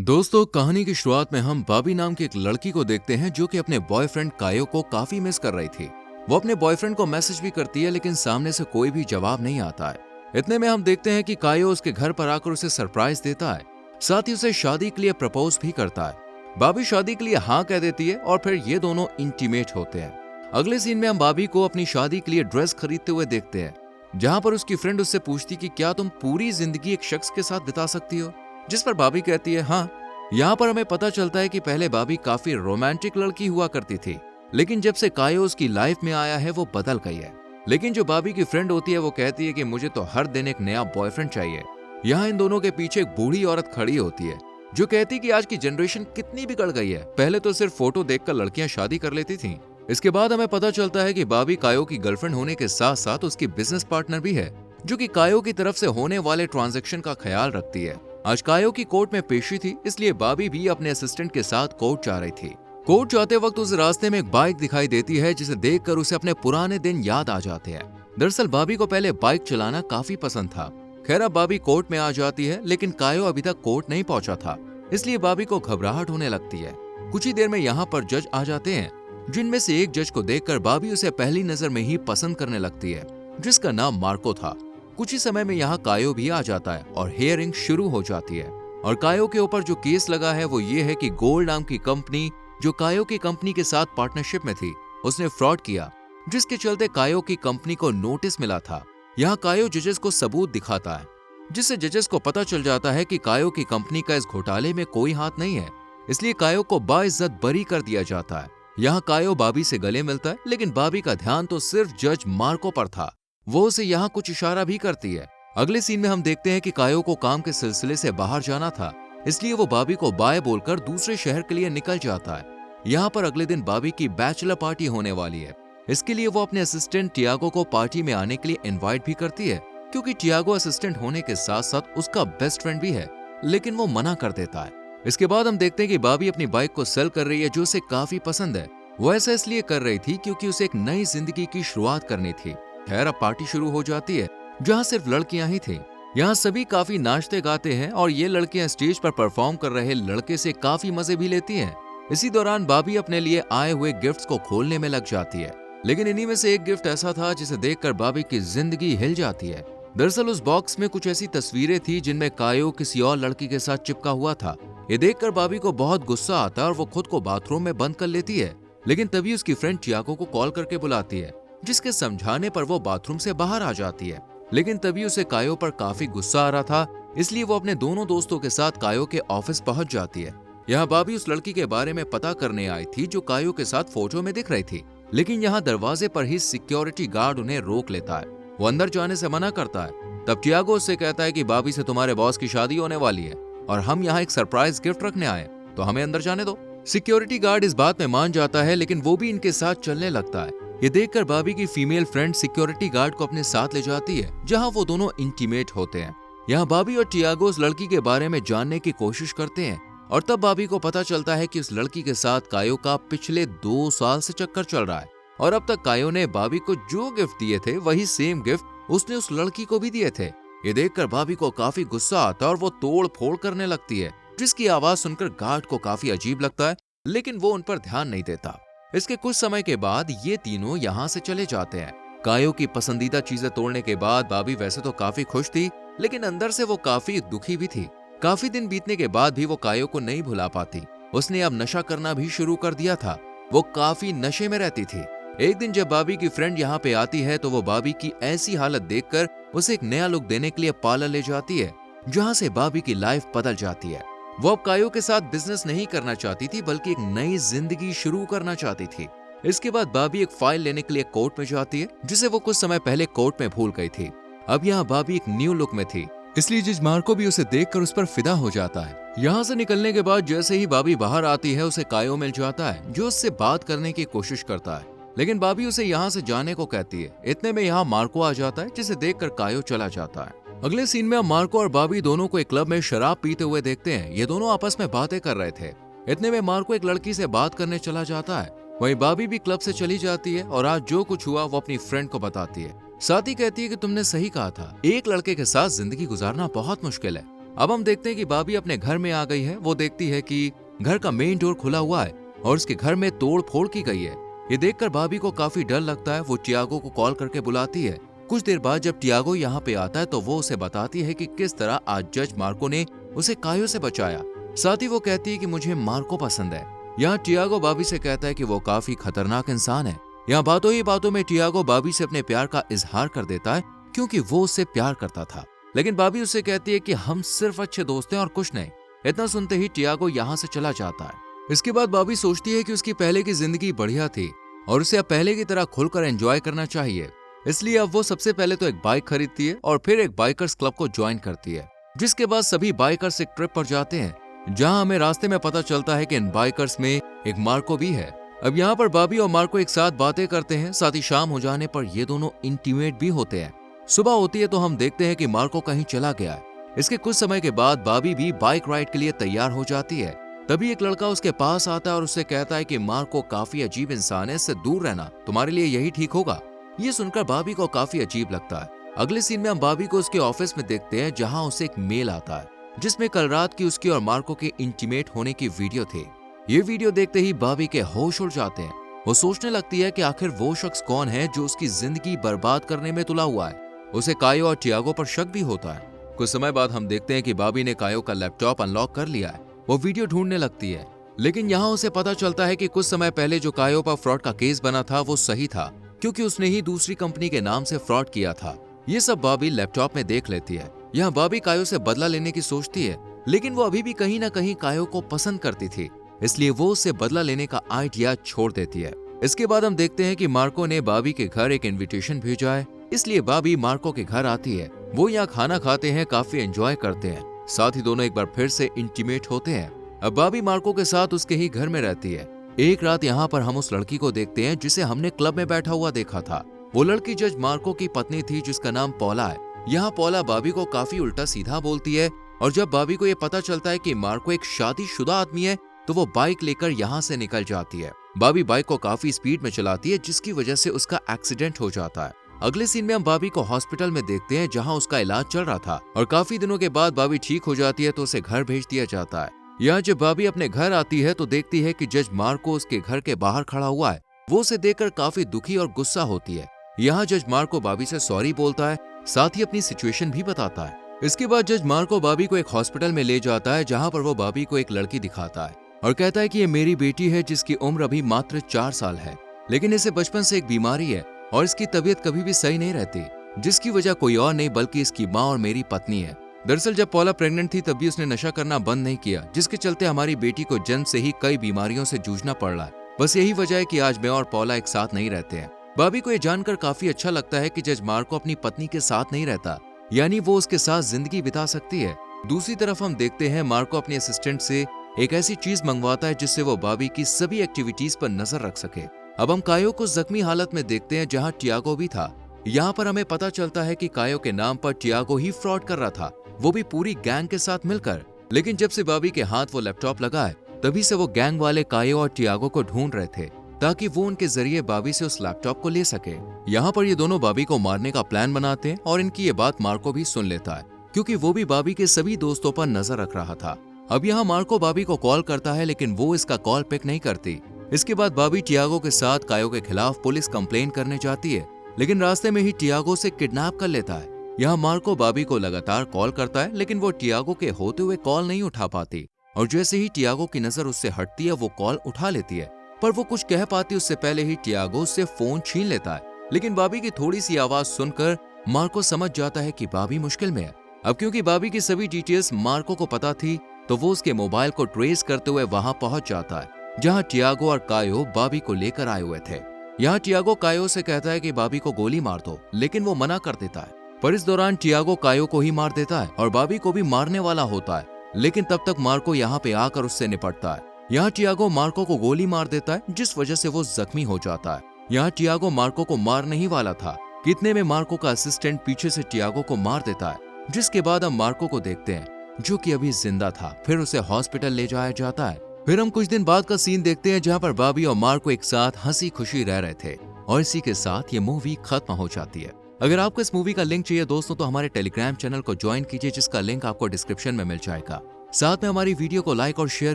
दोस्तों, कहानी की शुरुआत में हम बाबी नाम की एक लड़की को देखते हैं जो कि अपने बॉयफ्रेंड कायो को काफी मिस कर रही थी। वो अपने बॉयफ्रेंड को मैसेज भी करती है लेकिन सामने से कोई भी जवाब नहीं आता है। इतने में हम देखते हैं कि कायो उसके घर पर आकर उसे सरप्राइज देता है, साथ ही उसे शादी के लिए प्रपोज भी करता है। बाबी शादी के लिए हाँ कह देती है और फिर ये दोनों इंटीमेट होते हैं। अगले सीन में हम बाबी को अपनी शादी के लिए ड्रेस खरीदते हुए देखते हैं, जहां पर उसकी फ्रेंड उससे पूछती कि क्या तुम पूरी जिंदगी एक शख्स के साथ बिता सकती हो, जिस पर बाबी कहती है हाँ। यहाँ पर हमें पता चलता है कि पहले बाबी काफी रोमांटिक लड़की हुआ करती थी, लेकिन जब से कायो उसकी लाइफ में आया है वो बदल गई है। लेकिन जो बाबी की फ्रेंड होती है वो कहती है कि मुझे तो हर दिन एक नया बॉयफ्रेंड चाहिए। यहाँ इन दोनों के पीछे एक बूढ़ी औरत खड़ी होती है जो कहती है कि आज की जनरेशन कितनी बिगड़ गई है, पहले तो सिर्फ फोटो देखकर लड़कियां शादी कर लेती थीं। इसके बाद हमें पता चलता है कि बाबी कायो की गर्लफ्रेंड होने के साथ साथ उसकी बिजनेस पार्टनर भी है, जो कि कायो की तरफ से होने वाले ट्रांजैक्शन का ख्याल रखती है। आज कायो की कोर्ट में पेशी थी, इसलिए बाबी भी अपने असिस्टेंट के साथ कोर्ट जा रही थी। कोर्ट जाते वक्त उस रास्ते में एक बाइक दिखाई देती है जिसे देखकर उसे अपने पुराने दिन याद आ जाते हैं। दरअसल बाबी को पहले बाइक चलाना काफी पसंद था। खैर अब बाबी कोर्ट में आ जाती है, लेकिन कायो अभी तक कोर्ट नहीं पहुंचा था, इसलिए बाबी को घबराहट होने लगती है। कुछ ही देर में यहाँ पर जज आ जाते हैं, जिनमें से एक जज को देखकर बाबी उसे पहली नजर में ही पसंद करने लगती है, जिसका नाम मार्को था। कुछ ही समय में यहाँ कायो भी आ जाता है और हियरिंग शुरू हो जाती है। और कायो के ऊपर जो केस लगा है वो ये है कि गोल्ड नाम की कंपनी, जो कायो की कंपनी के साथ पार्टनरशिप में थी, उसने फ्रॉड किया, जिसके चलते कायो की कंपनी को नोटिस मिला था। यहाँ कायो जजेस को सबूत दिखाता है, जिससे जजेस को पता चल जाता है कि कायो की कंपनी का इस घोटाले में कोई हाथ नहीं है, इसलिए कायो को बाइज्जत बरी कर दिया जाता है। यहाँ कायो बाबी से गले मिलता है, लेकिन बाबी का ध्यान तो सिर्फ जज मार्को पर था। वो उसे यहाँ कुछ इशारा भी करती है। अगले सीन में हम देखते हैं कि कायो को काम के सिलसिले से बाहर जाना था, इसलिए वो बाबी को बाय बोलकर दूसरे शहर के लिए निकल जाता है। यहाँ पर अगले दिन बाबी की बैचलर पार्टी होने वाली है। इसके लिए वो अपने असिस्टेंट टियागो को पार्टी में आने के लिए इनवाइट भी करती है, क्योंकि टियागो असिस्टेंट होने के साथ साथ उसका बेस्ट फ्रेंड भी है, लेकिन वो मना कर देता है। इसके बाद हम देखते हैं कि बाबी अपनी बाइक को सेल कर रही है, जो उसे काफी पसंद है। वो ऐसा इसलिए कर रही थी क्योंकि उसे एक नई जिंदगी की शुरुआत करनी थी। खैर अब पार्टी शुरू हो जाती है, जहाँ सिर्फ लड़कियां ही थी। यहाँ सभी काफी नाचते गाते हैं और ये लड़कियां स्टेज पर परफॉर्म कर रहे लड़के से काफी मजे भी लेती हैं। इसी दौरान बाबी अपने लिए आए हुए गिफ्ट्स को खोलने में लग जाती है, लेकिन इन्हीं में से एक गिफ्ट ऐसा था जिसे देखकर बाबी की जिंदगी हिल जाती है। दरअसल उस बॉक्स में कुछ ऐसी तस्वीरें थी जिनमें कायो किसी और लड़की के साथ चिपका हुआ था। ये देखकर बाबी को बहुत गुस्सा आता है और वो खुद को बाथरूम में बंद कर लेती है, लेकिन तभी उसकी फ्रेंड टियागो को कॉल करके बुलाती है, जिसके समझाने पर वो बाथरूम से बाहर आ जाती है। लेकिन तभी उसे कायो पर काफी गुस्सा आ रहा था, इसलिए वो अपने दोनों दोस्तों के साथ कायो के ऑफिस पहुंच जाती है। यहाँ बाबी उस लड़की के बारे में पता करने आई थी जो कायो के साथ फोटो में दिख रही थी, लेकिन यहाँ दरवाजे पर ही सिक्योरिटी गार्ड उन्हें रोक लेता है। वो अंदर जाने से मना करता है। तब टियागो उससे कहता है कि बाबी से तुम्हारे बॉस की शादी होने वाली है और हम यहाँ एक सरप्राइज गिफ्ट रखने आए, तो हमें अंदर जाने दो। सिक्योरिटी गार्ड इस बात में मान जाता है, लेकिन वो भी इनके साथ चलने लगता है। ये देखकर बाबी की फीमेल फ्रेंड सिक्योरिटी गार्ड को अपने साथ ले जाती है, जहां वो दोनों इंटीमेट होते हैं। यहाँ बाबी और टियागो उस लड़की के बारे में जानने की कोशिश करते हैं और तब बाबी को पता चलता है कि उस लड़की के साथ कायो का पिछले 2 साल से चक्कर चल रहा है और अब तक कायो ने बाबी को जो गिफ्ट दिए थे वही सेम गिफ्ट उसने उस लड़की को भी दिए थे। ये देखकर बाबी को काफी गुस्सा आता है और वो तोड़ फोड़ करने लगती है, जिसकी आवाज सुनकर गार्ड को काफी अजीब लगता है, लेकिन वो उन पर ध्यान नहीं देता। इसके कुछ समय के बाद ये तीनों यहाँ से चले जाते हैं। कायो की पसंदीदा चीजें तोड़ने के बाद बाबी वैसे तो काफी खुश थी, लेकिन अंदर से वो काफी दुखी भी थी। काफी दिन बीतने के बाद भी वो कायो को नहीं भुला पाती। उसने अब नशा करना भी शुरू कर दिया था। वो काफी नशे में रहती थी। एक दिन जब बाबी की फ्रेंड यहाँ पे आती है तो वो बाबी की ऐसी हालत देखकर उसे एक नया लुक देने के लिए पार्लर ले जाती है, जहाँ से बाबी की लाइफ बदल जाती है। वो अब कायो के साथ बिजनेस नहीं करना चाहती थी, बल्कि एक नई जिंदगी शुरू करना चाहती थी। इसके बाद बाबी एक फाइल लेने के लिए कोर्ट में जाती है, जिसे वो कुछ समय पहले कोर्ट में भूल गई थी। अब यहाँ बाबी एक न्यू लुक में थी, इसलिए जज मार्को भी उसे देखकर उस पर फिदा हो जाता है। यहाँ से निकलने के बाद जैसे ही बाबी बाहर आती है, उसे कायो मिल जाता है, जो उससे बात करने की कोशिश करता है, लेकिन बाबी उसे यहाँ से जाने को कहती है। इतने में यहाँ मार्को आ जाता है, जिसे देखकर कायो चला जाता है। अगले सीन में हम मार्को और बाबी दोनों को एक क्लब में शराब पीते हुए देखते हैं। ये दोनों आपस में बातें कर रहे थे। इतने में मार्को एक लड़की से बात करने चला जाता है। वहीं बाबी भी क्लब से चली जाती है और आज जो कुछ हुआ वो अपनी फ्रेंड को बताती है। साथ ही कहती है कि तुमने सही कहा था, एक लड़के के साथ जिंदगी गुजारना बहुत मुश्किल है, अब हम देखते हैं कि भाभी अपने घर में आ गई है। वो देखती है कि घर का मेन डोर खुला हुआ है और उसके घर में तोड़ फोड़ की गई है। ये देखकर भाभी को काफी डर लगता है। वो टियागो को कॉल करके बुलाती है। कुछ देर बाद जब टियागो यहाँ पे आता है तो वो उसे बताती है कि किस तरह आज जज मार्को ने उसे कायो से बचाया। साथ ही वो कहती है कि मुझे मार्को पसंद है। यहाँ टियागो भाभी से कहता है कि वो काफी खतरनाक इंसान है। यहाँ बातों ही बातों में टियागो भाभी से अपने प्यार का इजहार कर देता है क्योंकि वो उससे प्यार करता था। लेकिन भाभी उससे कहती है कि हम सिर्फ अच्छे दोस्त हैं और कुछ नहीं। इतना सुनते ही टियागो यहाँ से चला जाता है। इसके बाद भाभी सोचती है कि उसकी पहले की जिंदगी बढ़िया थी और उसे अब पहले की तरह खुलकर एंजॉय करना चाहिए। इसलिए अब वो सबसे पहले तो एक बाइक खरीदती है और फिर एक बाइकर्स क्लब को ज्वाइन करती है। जिसके बाद सभी बाइकर्स एक ट्रिप पर जाते हैं, जहां हमें रास्ते में पता चलता है कि इन बाइकर्स में एक मार्को भी है। अब यहाँ पर भाभी और मार्को एक साथ बातें करते हैं। साथ ही शाम हो जाने पर ये दोनों इंटीमेट भी होते हैं। सुबह होती है तो हम देखते हैं कि मार्को कहीं चला गया है। इसके कुछ समय के बाद भाभी भी बाइक राइड के लिए तैयार हो जाती है। तभी एक लड़का उसके पास आता है और उससे कहता है कि मार्को काफी अजीब इंसान है, इससे दूर रहना तुम्हारे लिए यही ठीक होगा। ये सुनकर भाभी को काफी अजीब लगता है। अगले सीन में हम भाभी को उसके ऑफिस में देखते हैं, जहां उसे एक मेल आता है जिसमें कल रात की उसकी और मार्को के इंटीमेट होने की वीडियो थी। ये वीडियो देखते ही भाभी के होश उड़ जाते हैं। वो सोचने लगती है कि आखिर वो शख्स कौन है जो उसकी जिंदगी बर्बाद करने में तुला हुआ है। उसे कायो और टियागो पर शक भी होता है। कुछ समय बाद हम देखते हैं कि भाभी ने कायो का लैपटॉप अनलॉक कर लिया है। वो वीडियो ढूंढने लगती है, लेकिन यहाँ उसे पता चलता है कि कुछ समय पहले जो कायो पर फ्रॉड का केस बना था वो सही था, क्योंकि उसने ही दूसरी कंपनी के नाम से फ्रॉड किया था। ये सब भाभी लैपटॉप में देख लेती है। यहाँ भाभी कायो से बदला लेने की सोचती है, लेकिन वो अभी भी कहीं ना कहीं कायो को पसंद करती थी, इसलिए वो उससे बदला लेने का आइडिया छोड़ देती है। इसके बाद हम देखते हैं कि मार्को ने भाभी के घर एक इन्विटेशन भेजा है, इसलिए भाभी मार्को के घर आती है। वो यहाँ खाना खाते हैं, काफी एंजॉय करते हैं। साथ ही दोनों एक बार फिर से इंटीमेट होते हैं। अब भाभी मार्को के साथ उसके ही घर में रहती है। एक रात यहाँ पर हम उस लड़की को देखते हैं जिसे हमने क्लब में बैठा हुआ देखा था। वो लड़की जज मार्को की पत्नी थी, जिसका नाम पौला है। यहाँ पौला भाभी को काफी उल्टा सीधा बोलती है और जब भाभी को ये पता चलता है कि मार्को एक शादीशुदा आदमी है तो वो बाइक लेकर यहाँ से निकल जाती है। भाभी बाइक को काफी स्पीड में चलाती है, जिसकी वजह से उसका एक्सीडेंट हो जाता है। अगले सीन में हम भाभी को हॉस्पिटल में देखते हैं, जहां उसका इलाज चल रहा था और काफी दिनों के बाद भाभी ठीक हो जाती है तो उसे घर भेज दिया जाता है। यहाँ जब भाभी अपने घर आती है तो देखती है कि जज मार्को उसके घर के बाहर खड़ा हुआ है। वो उसे देखकर काफी दुखी और गुस्सा होती है। यहाँ जज मार्को भाभी से सॉरी बोलता है, साथ ही अपनी सिचुएशन भी बताता है। इसके बाद जज मार्को भाभी को एक हॉस्पिटल में ले जाता है, जहाँ पर वो भाभी को एक लड़की दिखाता है और कहता है कि ये मेरी बेटी है, जिसकी उम्र अभी मात्र 4 साल है, लेकिन इसे बचपन से एक बीमारी है और इसकी तबीयत कभी भी सही नहीं रहती, जिसकी वजह कोई और नहीं बल्कि इसकी माँ और मेरी पत्नी है। दरअसल जब पौला प्रेग्नेंट थी तब भी उसने नशा करना बंद नहीं किया, जिसके चलते हमारी बेटी को जन्म से ही कई बीमारियों से जूझना पड़ रहा है। बस यही वजह है कि आज मैं और पौला एक साथ नहीं रहते हैं। भाभी को ये जानकर काफी अच्छा लगता है कि जज मार्को अपनी पत्नी के साथ नहीं रहता, यानी वो उसके साथ जिंदगी बिता सकती है। दूसरी तरफ हम देखते हैं मार्को अपने असिस्टेंट से एक ऐसी चीज मंगवाता है जिससे वो भाभी की सभी एक्टिविटीज पर नजर रख सके। अब हम कायो को जख्मी हालत में देखते हैं, जहां टियागो भी था। यहाँ पर हमें पता चलता है कि कायो के नाम पर टियागो ही फ्रॉड कर रहा था, वो भी पूरी गैंग के साथ मिलकर। लेकिन जब से भाभी के हाथ वो लैपटॉप लगा है, तभी से वो गैंग वाले कायो और टियागो को ढूंढ रहे थे, ताकि वो उनके जरिए भाभी से उस लैपटॉप को ले सके। यहाँ पर ये दोनों भाभी को मारने का प्लान बनाते हैं और इनकी ये बात मार्को भी सुन लेता है, क्योंकि वो भी भाभी के सभी दोस्तों पर नजर रख रहा था। अब यहाँ मार्को भाभी को कॉल करता है, लेकिन वो इसका कॉल पिक नहीं करती। इसके बाद भाभी टियागो के साथ कायो के खिलाफ पुलिस कंप्लेन करने जाती है, लेकिन रास्ते में ही टियागो से किडनैप कर लेता है। यहाँ मार्को भाभी को लगातार कॉल करता है, लेकिन वो टियागो के होते हुए कॉल नहीं उठा पाती और जैसे ही टियागो की नजर उससे हटती है वो कॉल उठा लेती है, पर वो कुछ कह पाती उससे पहले ही टियागो उससे फोन छीन लेता है। लेकिन भाभी की थोड़ी सी आवाज सुनकर मार्को समझ जाता है कि भाभी मुश्किल में है। अब क्योंकि भाभी की सभी डिटेल्स मार्को को पता थी, तो वो उसके मोबाइल को ट्रेस करते हुए वहां पहुंच जाता है, जहां टियागो और कायो भाभी को लेकर आए हुए थे। यहाँ टियागो कायो से कहता है कि भाभी को गोली मार दो, लेकिन वो मना कर देता है। पर इस दौरान टियागो कायो को ही मार देता है और भाभी को भी मारने वाला होता है, लेकिन तब तक मार्को यहाँ पे आकर उससे निपटता है। यहाँ टियागो मार्को को गोली मार देता है, जिस वजह से वो जख्मी हो जाता है। यहाँ टियागो मार्को को मारने ही वाला था, कितने में मार्को का असिस्टेंट पीछे से टियागो को मार देता है, जिसके बाद हम मार्को को देखते हैं जो कि अभी जिंदा था। फिर उसे हॉस्पिटल ले जाया जाता है। फिर हम कुछ दिन बाद का सीन देखते हैं, जहाँ पर भाभी और मार्को एक साथ हंसी खुशी रह रहे थे और इसी के साथ ये मूवी खत्म हो जाती है। अगर आपको इस मूवी का लिंक चाहिए दोस्तों तो हमारे टेलीग्राम चैनल को ज्वाइन कीजिए, जिसका लिंक आपको डिस्क्रिप्शन में मिल जाएगा। साथ में हमारी वीडियो को लाइक और शेयर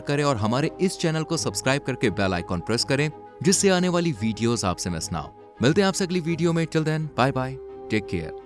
करें और हमारे इस चैनल को सब्सक्राइब करके बेल आइकॉन प्रेस करें, जिससे आने वाली वीडियोस आपसे मिस ना हो। मिलते हैं आपसे अगली वीडियो में। Till then bye bye, take care.